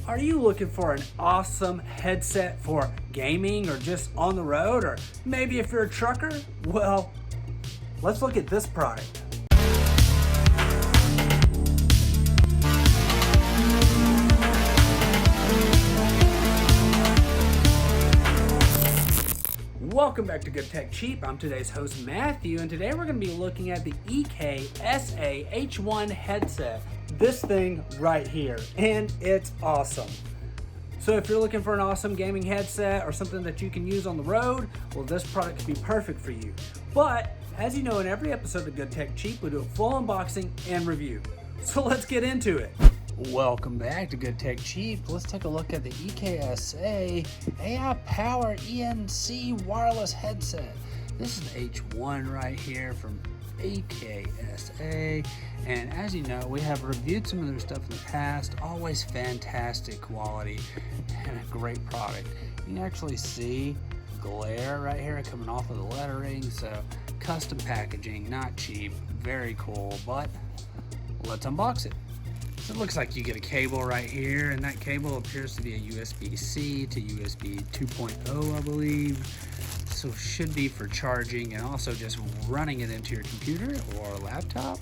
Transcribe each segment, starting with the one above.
Are you looking for an awesome headset for gaming or just on the road, or maybe if you're a trucker? Well, let's look at this product. Welcome back to Good Tech Cheap. I'm today's host Matthew, and today we're going to be looking at the EKSA H1 headset. This thing right here, and it's awesome. So if you're looking for an awesome gaming headset or something that you can use on the road, well, this product could be perfect for you. But as you know, in every episode of Good Tech Cheap, we do a full unboxing and review. So let's get into it. Welcome back to Good Tech Cheap. Let's take a look at the EKSA AI Power ENC wireless headset. This is the H1 right here from EKSA, and as you know, we have reviewed some of their stuff in the past. Always fantastic quality and a great product. You can actually see glare right here coming off of the lettering, so custom packaging, not cheap, very cool. But let's unbox it. So it looks like you get a cable right here, and that cable appears to be a USB-C to USB 2.0, I believe. So it should be for charging and also just running it into your computer or laptop.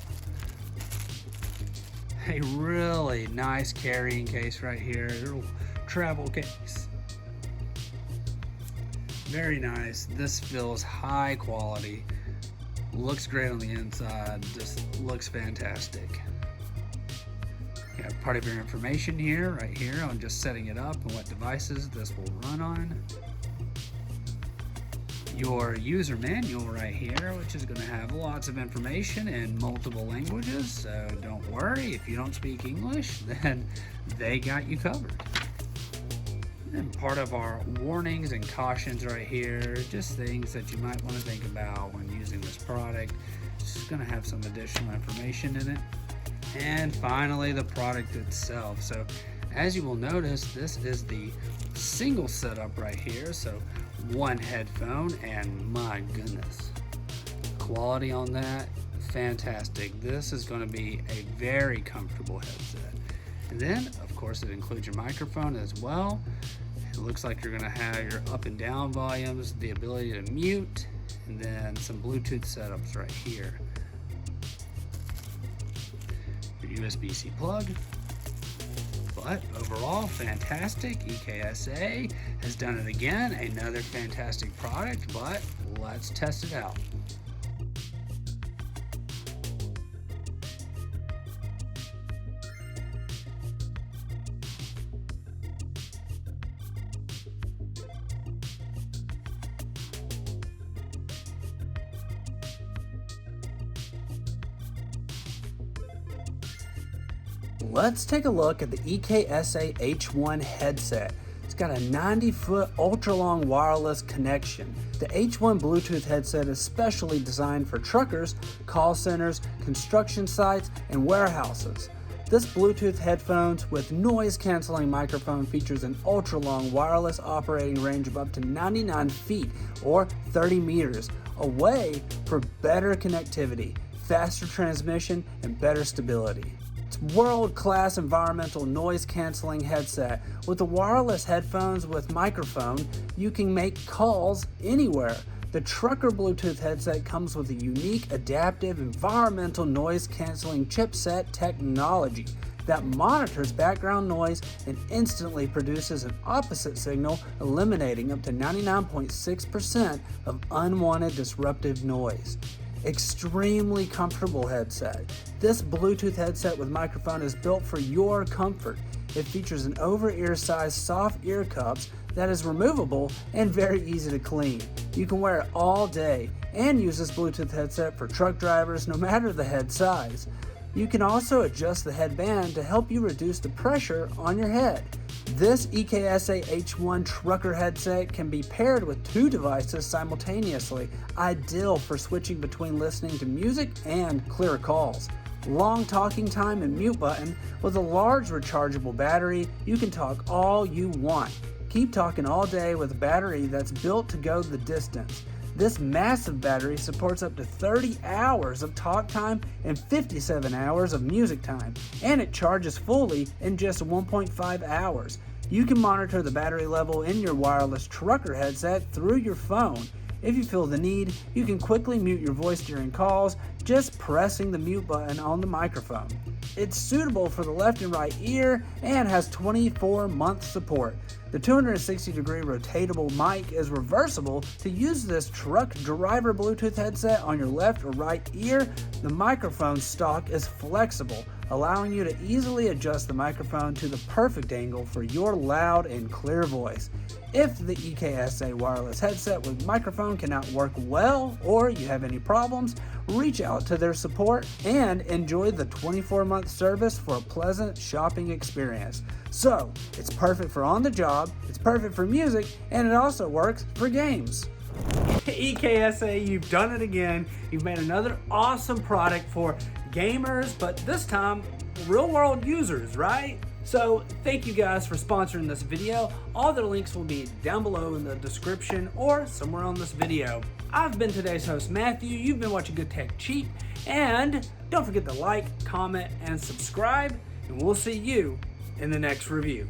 A really nice carrying case right here, a little travel case. Very nice. This feels high quality. Looks great on the inside, just looks fantastic. You have part of your information here, right here, on just setting it up and what devices this will run on. Your user manual right here, which is going to have lots of information in multiple languages, so don't worry if you don't speak English, then they got you covered. And part of our warnings and cautions right here, just things that you might want to think about when using this product. It's just going to have some additional information in it. And finally, the product itself. So as you will notice, this is the single setup right here. So one headphone, and my goodness, quality on that, fantastic. This is going to be a very comfortable headset. And then, of course, it includes your microphone as well. It looks like you're going to have your up and down volumes, the ability to mute, and then some Bluetooth setups right here. Your USB-C plug. But overall, fantastic. EKSA has done it again. Another fantastic product, but let's test it out. Let's take a look at the EKSA H1 headset. It's got a 90-foot ultra-long wireless connection. The H1 Bluetooth headset is specially designed for truckers, call centers, construction sites, and warehouses. This Bluetooth headphones with noise-canceling microphone features an ultra-long wireless operating range of up to 99 feet or 30 meters away for better connectivity, faster transmission, and better stability. World-class environmental noise-canceling headset. With the wireless headphones with microphone, you can make calls anywhere. The trucker Bluetooth headset comes with a unique adaptive environmental noise-canceling chipset technology that monitors background noise and instantly produces an opposite signal, eliminating up to 99.6% of unwanted disruptive noise. Extremely comfortable headset. This Bluetooth headset with microphone is built for your comfort. It features an over-ear size soft ear cups that is removable and very easy to clean. You can wear it all day and use this Bluetooth headset for truck drivers no matter the head size. You can also adjust the headband to help you reduce the pressure on your head. This EKSA H1 trucker headset can be paired with two devices simultaneously, ideal for switching between listening to music and clear calls. Long talking time and mute button. With a large rechargeable battery, you can talk all you want. Keep talking all day with a battery that's built to go the distance. This massive battery supports up to 30 hours of talk time and 57 hours of music time, and it charges fully in just 1.5 hours. You can monitor the battery level in your wireless trucker headset through your phone. If you feel the need, you can quickly mute your voice during calls, just pressing the mute button on the microphone. It's suitable for the left and right ear and has 24-month support. The 260-degree rotatable mic is reversible to use this truck driver Bluetooth headset on your left or right ear. The microphone stock is flexible, allowing you to easily adjust the microphone to the perfect angle for your loud and clear voice. If the EKSA wireless headset with microphone cannot work well or you have any problems, reach out to their support and enjoy the 24-month service for a pleasant shopping experience. So, it's perfect for on the job, it's perfect for music, and it also works for games. EKSA, you've done it again. You've made another awesome product for gamers, but this time real-world users, right? So thank you guys for sponsoring this video. All the links will be down below in the description or somewhere on this video. I've been today's host, Matthew. You've been watching Good Tech Cheap, and don't forget to like, comment, and subscribe, and we'll see you in the next review.